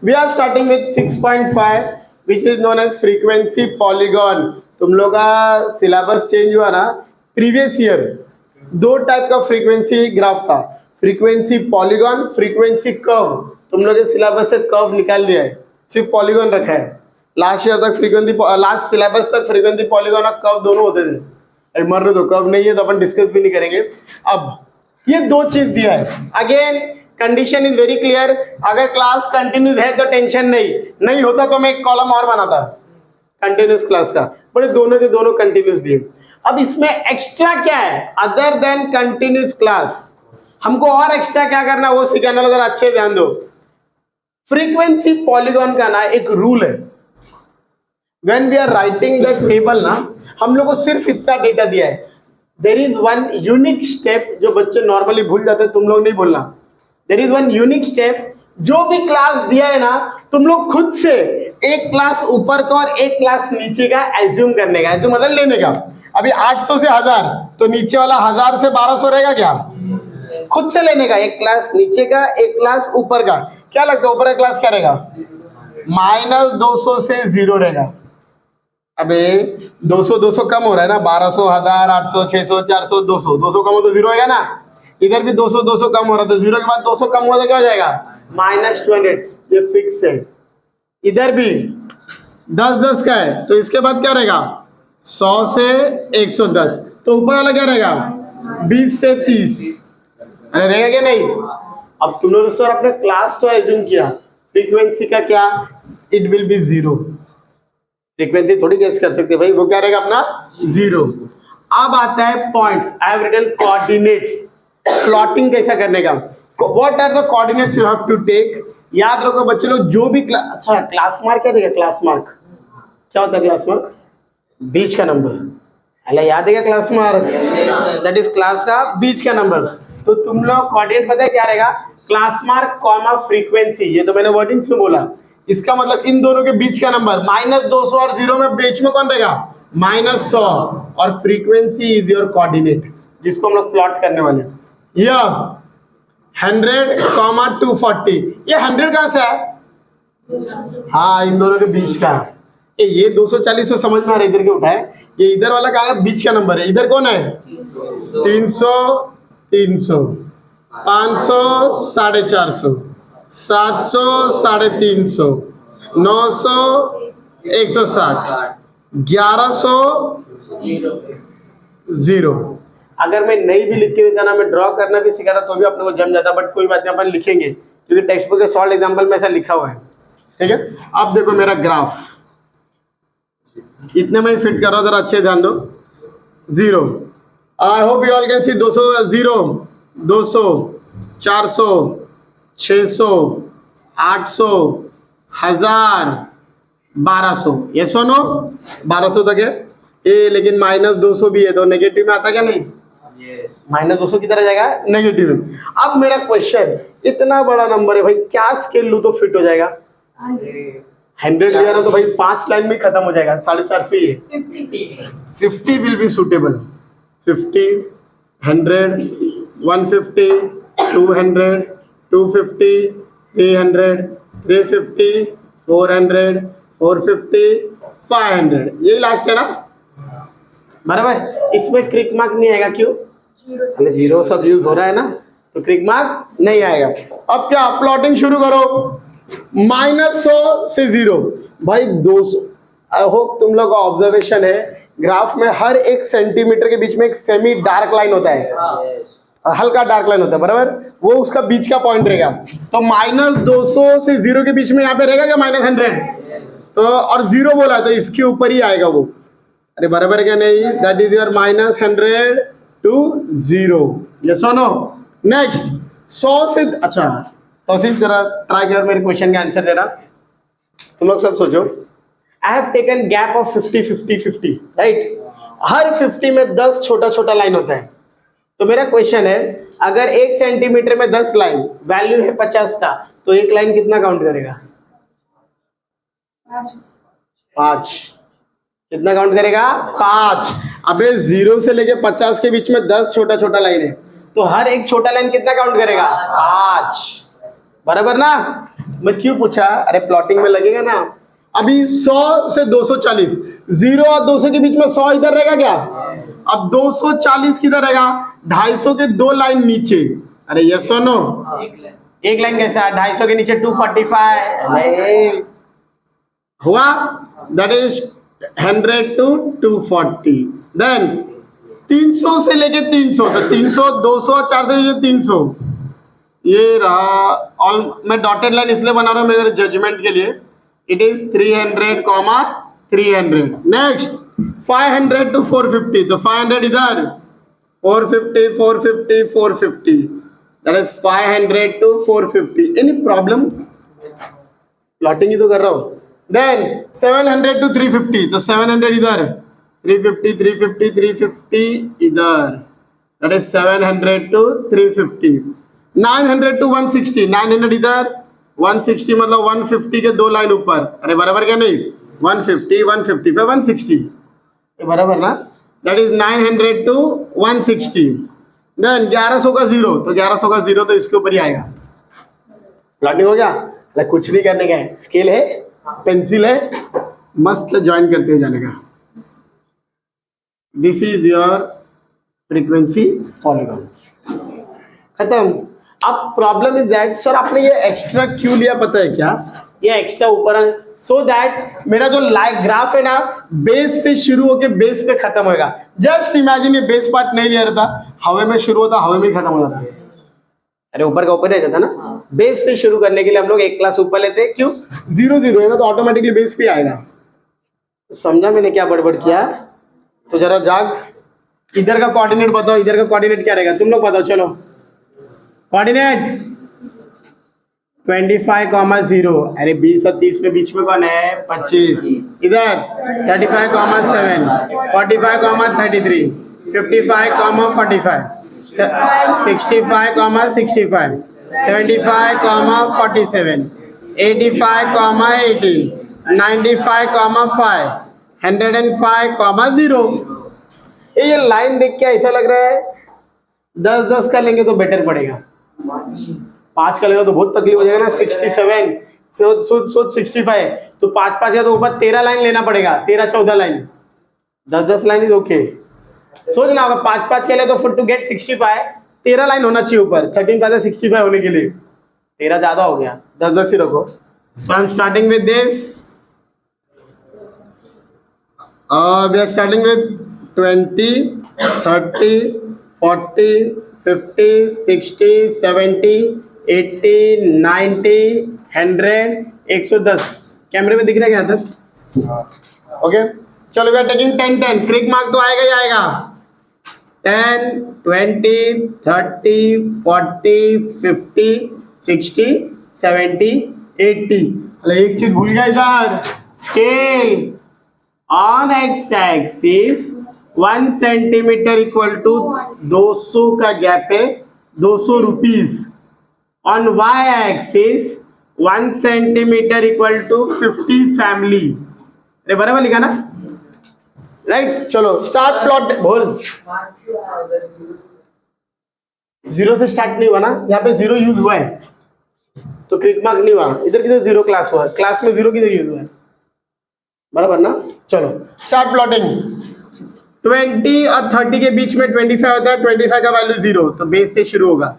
We are starting with 6.5 which is known as frequency polygon. तुम लोग का syllabus change हुआ ना, प्रीवियस ईयर दो टाइप का फ्रीक्वेंसी ग्राफ था, फ्रीक्वेंसी पॉलीगॉन, फ्रीक्वेंसी कर्व। तुम लोग के सिलेबस से कर्व निकाल दिया है, सिर्फ पॉलीगॉन रखा है। लास्ट ईयर तक फ्रीक्वेंसी, लास्ट सिलेबस तक फ्रीक्वेंसी पॉलीगॉन और कर्व दोनों होते थे। अरे मर रहे तो कर्व नहीं है तो अपन डिस्कस भी नहीं करेंगे। अब ये दो चीज दिया है। Again condition is very clear, अगर क्लास कंटिन्यूस है तो टेंशन नहीं होता तो मैं एक कॉलम और बनाता कंटिन्यूस क्लास का, बड़े दोनों के दोनों कंटिन्यूस दिए। अब इसमें एक्स्ट्रा क्या है अदर देन कंटिन्यूस क्लास, हमको और एक्स्ट्रा क्या करना वो सिखाने वाला, जरा अच्छे ध्यान दो। फ्रीक्वेंसी पॉलीगॉन का ना एक रूल है, when we are writing the table ना, हम लोग को सिर्फ इतना डेटा दिया है। There is one unique step जो बच्चे नॉर्मली भूल जाते हैं, तुम लोग नहीं भूलना। There is one unique step, जो भी क्लास दिया है ना तुम लोग खुद से एक क्लास ऊपर का और एक क्लास नीचे का एज्यूम करने का, जो मतलब लेने का। अभी 800 से 1000 तो नीचे वाला 1000 से 1200 रहेगा क्या, खुद से लेने का, एक क्लास नीचे का एक क्लास ऊपर का। क्या लगता है ऊपर का क्लास क्या रहेगा, -200 से 0 रहेगा। अबे 200 कम हो रहा है ना, 1200, 1000, 800, 600, 400, 200 कम हो तो 0 होगा ना। इधर भी 200 कम हो रहा है तो 0 के बाद 200 कम हुआ तो क्या हो जाएगा -200, ये फिक्स है। इधर भी 10 का है तो इसके बाद क्या रहेगा 100 से 110, तो ऊपर वाला क्या रहेगा 20 से 30, अरे रहेगा क्या नहीं। अब तुम लोग सर अपने क्लास तो एज्यूम किया, फ्रीक्वेंसी का क्या, इट विल बी 0। फ्रीक्वेंसी थोड़ी गेस कर सकते भाई, वो क्या रहेगा अपना 0। अब आता है points, I have written coordinates. Plotting कैसा करने का, what are the coordinates you have to take. याद रखो बच्चे लोग, जो भी अच्छा क्लास मार्क क्या देगा, क्लास मार्क क्या होता है, क्लास मार्क बीच का नंबर, अरे याद है क्या class mark, that is class का बीच का नंबर। तो तुम लोग कोऑर्डिनेट पता है क्या रहेगा, क्लास मार्क कॉमा फ्रीक्वेंसी, ये तो मैंने वर्डिंग्स में बोला। इसका मतलब इन दोनों के बीच का नंबर, -200 और 0 में बीच में कौन रहेगा -100, और फ्रीक्वेंसी इज योर कोऑर्डिनेट जिसको हम लोग प्लॉट करने वाले हैं। यह 100, 240, ये 100 कहां से है, हाँ इन दोनों के बीच का। ये 240 समझ में आ रहा है, इधर के उठाए, ये इधर वाला कहा है बीच का नंबर है। इधर कौन है 300, 300, 500, 450, 700, 350, 900, 160, 1100, 0। अगर मैं नहीं भी लिख के देता ना, मैं ड्रॉ करना भी सिखाता तो भी अपने को जम जाता, बट कोई बात नहीं अपन लिखेंगे क्योंकि टेक्स्ट बुक के सॉल्व एग्जाम्पल में ऐसा लिखा हुआ है। ठीक है, अब देखो मेरा ग्राफ इतने में फिट कर रहा हूं, जरा अच्छे ध्यान दो। 0, I hope you all can see 200, 0, 200, 400, 600, 800, 1000, 1200, ये सुनो 1200 तक है ये, लेकिन -200 भी है तो नेगेटिव में आता क्या नहीं, -200 की तरह जाएगा नेगेटिव में। अब मेरा क्वेश्चन, इतना बड़ा नंबर है भाई, क्या स्केल लूं तो फिट हो जाएगा, 100 लिया ना तो भाई 5 लाइन में खत्म हो जाएगा, 450 ही है। 50 विल बी सुटेबल, 50, 100, 150, 200, 250, 300, 350, 400, 450, 500, यही लास्ट है ना बराबर। इसमें क्रिक मार्क नहीं आएगा, क्यों, अरे 0 सब यूज हो रहा है ना, तो क्रिक मार्क नहीं आएगा। अब क्या प्लॉटिंग शुरू करो, -100 से 0, भाई 200। आई होप तुम लोग का ऑब्जर्वेशन है, ग्राफ में हर 1 सेंटीमीटर के बीच में एक सेमी डार्क लाइन होता है, हल्का डार्क लाइन होता है बराबर, वो उसका बीच का पॉइंट रहेगा। तो -200 से 0 के बीच में यहाँ पे रहेगा क्या -100, तो और 0 बोला तो इसके ऊपर ही आएगा वो, अरे बराबर है क्या नहीं, that is your -100 to 0, yes और नो। नेक्स्ट 100 से, अच्छा तो जरा ट्राई कर मेरे क्वेश्चन का आंसर देना। तुम लोग सब सोचो, I have taken gap of 50, 50, 50, right. हर 50 में 10 छोटा छोटा लाइन होता है। तो मेरा क्वेश्चन है, अगर 1 सेंटीमीटर में 10 लाइन, वैल्यू है 50 का, तो एक लाइन कितना काउंट करेगा 5, कितना काउंट करेगा 5। अबे 0 से लेके 50 के बीच में 10 छोटा छोटा लाइन है, तो हर एक छोटा लाइन कितना काउंट करेगा 5, बराबर ना। मैं क्यों पूछा, अरे प्लॉटिंग में लगेगा ना। अभी 100 से 240, 0 और 200 के बीच में 100 इधर रहेगा क्या? अब 240 किधर रहेगा? 250 के 2 लाइन नीचे। अरे यस और नो? एक लाइन कैसा है? 250 के नीचे 245। अरे हुआ, दैट इज 100 to 240। देन 300 से लेके 300, तो 300, 200, 400, 300, ये रहा। ऑल मैं डॉटेड लाइन इसलिए बना रहा हूँ मेरे जजमेंट के लिए। It is 300 comma 300। Next 500 to 450, तो 500 इधर, 450, 450, 450, that is 500 to 450। Any problem? Plotting ही तो कर रहा हूँ। देन 700 to 350, तो 700 इधर, 350, 350, 350 इधर, दैट इज 700 to 350। 900 to 160, 900 इधर, 160 मतलब 150 के 2 लाइन ऊपर। अरे बराबर क्या नहीं? 150, 155, 160, बराबर ना? That is 900 to 160। देन 1100 का 0, तो 1100 का 0 तो इसके ऊपर ही आएगा। प्लॉटिंग हो गया? अरे कुछ नहीं करने का है, स्केल है, पेंसिल है, मस्त ज्वाइन करते हुए जाने का। This is your frequency polygon, खत्म। अब प्रॉब्लम इज दैट सर आपने ये एक्स्ट्रा क्यों लिया, पता है क्या? ये एक्स्ट्रा ऊपर, सो दैट मेरा जो लाइक ग्राफ है ना, बेस से शुरू होके बेस पे खत्म होगा। जस्ट इमेजिन ये बेस पार्ट नहीं लिया रहता, हवा में शुरू होता, हवा में खत्म हो जाता। अरे ऊपर का ऊपर रहता था ना। बेस से शुरू करने के लिए हम लोग एक क्लास ऊपर लेते हैं, क्यों? 0 0 है ना, तो ऑटोमेटिकली बेस पे आएगा। समझा मैंने क्या बड़बड़ किया? तो जरा जाग, इधर का कोऑर्डिनेट बताओ, इधर का कोऑर्डिनेट क्या रहेगा? तुम लोग बताओ, चलो। कोऑर्डिनेट 25,0। अरे 20 और 30 में बीच में कौन है? 25। इधर 35,7, 45,33, 55,45, 65,65, 75,47, 85,18, 95,5, 105,0। ये लाइन देख के ऐसा लग रहा है 10-10 का लेंगे तो बेटर पड़ेगा, 5 का लेगा तो बहुत तकलीफ हो जाएगा ना। 67, सोच 65, तो 5-5 का तो ऊपर 13 लाइन लेना पड़ेगा, 13-14 लाइन, 10-10 लाइन इज ओके। सोच ना, अगर 5-5 के लिए तो फॉर टू गेट 65 13 लाइन होना चाहिए ऊपर, 13 का 65 होने के लिए 13 ज्यादा हो गया, 10-10 ही रखो। तो I am starting with this, we are starting with 20, 30, 40, 50, 60, 70, 80, 90, 100, 110। कैमरे में दिख रहा है क्या तक? ओके चलो, वी आर टेकिंग 10-10, क्रिक मार्क तो आएगा ही आएगा। 10, 20, 30, 40, 50, 60, 70, 80। अरे एक चीज भूल गया इधर, scale on X axis 1 centimetre equal to 200 का गैप है, 200 rupees. On Y axis 1 centimetre equal to 50 family. अरे बराबर लिखा ना, राइट? चलो स्टार्ट प्लॉट। बोल, 0 से स्टार्ट नहीं हुआ ना, यहाँ पे 0 यूज हुआ है तो क्लिक मार्क नहीं हुआ। इधर किधर 0 क्लास हुआ है, क्लास में 0 किधर यूज हुआ है, बराबर ना? चलो स्टार्ट प्लॉटिंग। 20 और 30 के बीच में 25 होता है, 25 का वैल्यू 0, तो बेस से शुरू होगा,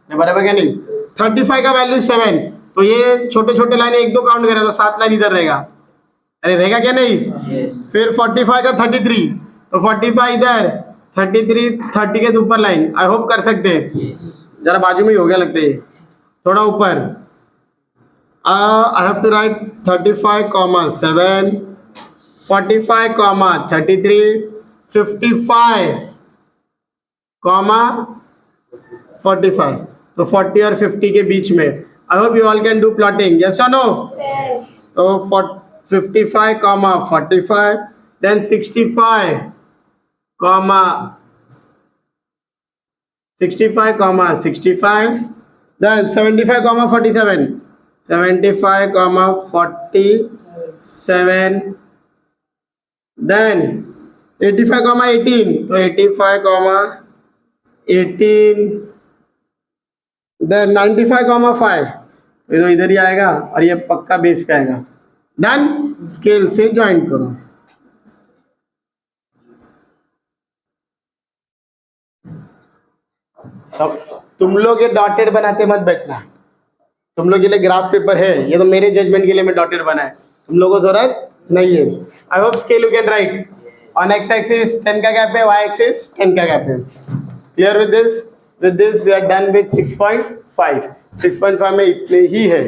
बराबर क्या नहीं? 35 का वैल्यू 7, तो ये छोटे छोटे लाइन 1-2 काउंट करें तो 7 लाइन इधर रहेगा। अरे रहेगा क्या नहीं? फिर 45 का 33, तो 45 इधर, 33, 30 के ऊपर लाइन। आई होप कर सकते हैं, जरा बाजू में ही हो गया लगता है, थोड़ा ऊपर। आई हैव टू राइट 35,7, 45, 33, 55, 45, तो 40 और 50 के बीच में। I hope you all can do plotting, yes और नो? तो 55, 45, then 65, 65, 65, then 75, 47, 75, 47, then 85, 18, तो 85, 18, then 95, 5, तो इधर ही आएगा और ये पक्का बेस पे आएगा। डन, स्केल से ज्वाइन करो। सब तुम लोग ये डॉटेड बनाते मत बैठना, तुम लोग के लिए ग्राफ पेपर है, ये तो मेरे जजमेंट के लिए मैं डॉटेड बनाया, तुम लोगों को जरूरत नहीं है। I hope scale you can write. On X axis 10 का गैप है, वाई एक्सिस 10 का गैप है। Clear with this? We are done with 6.5। 6.5 में इतने ही है।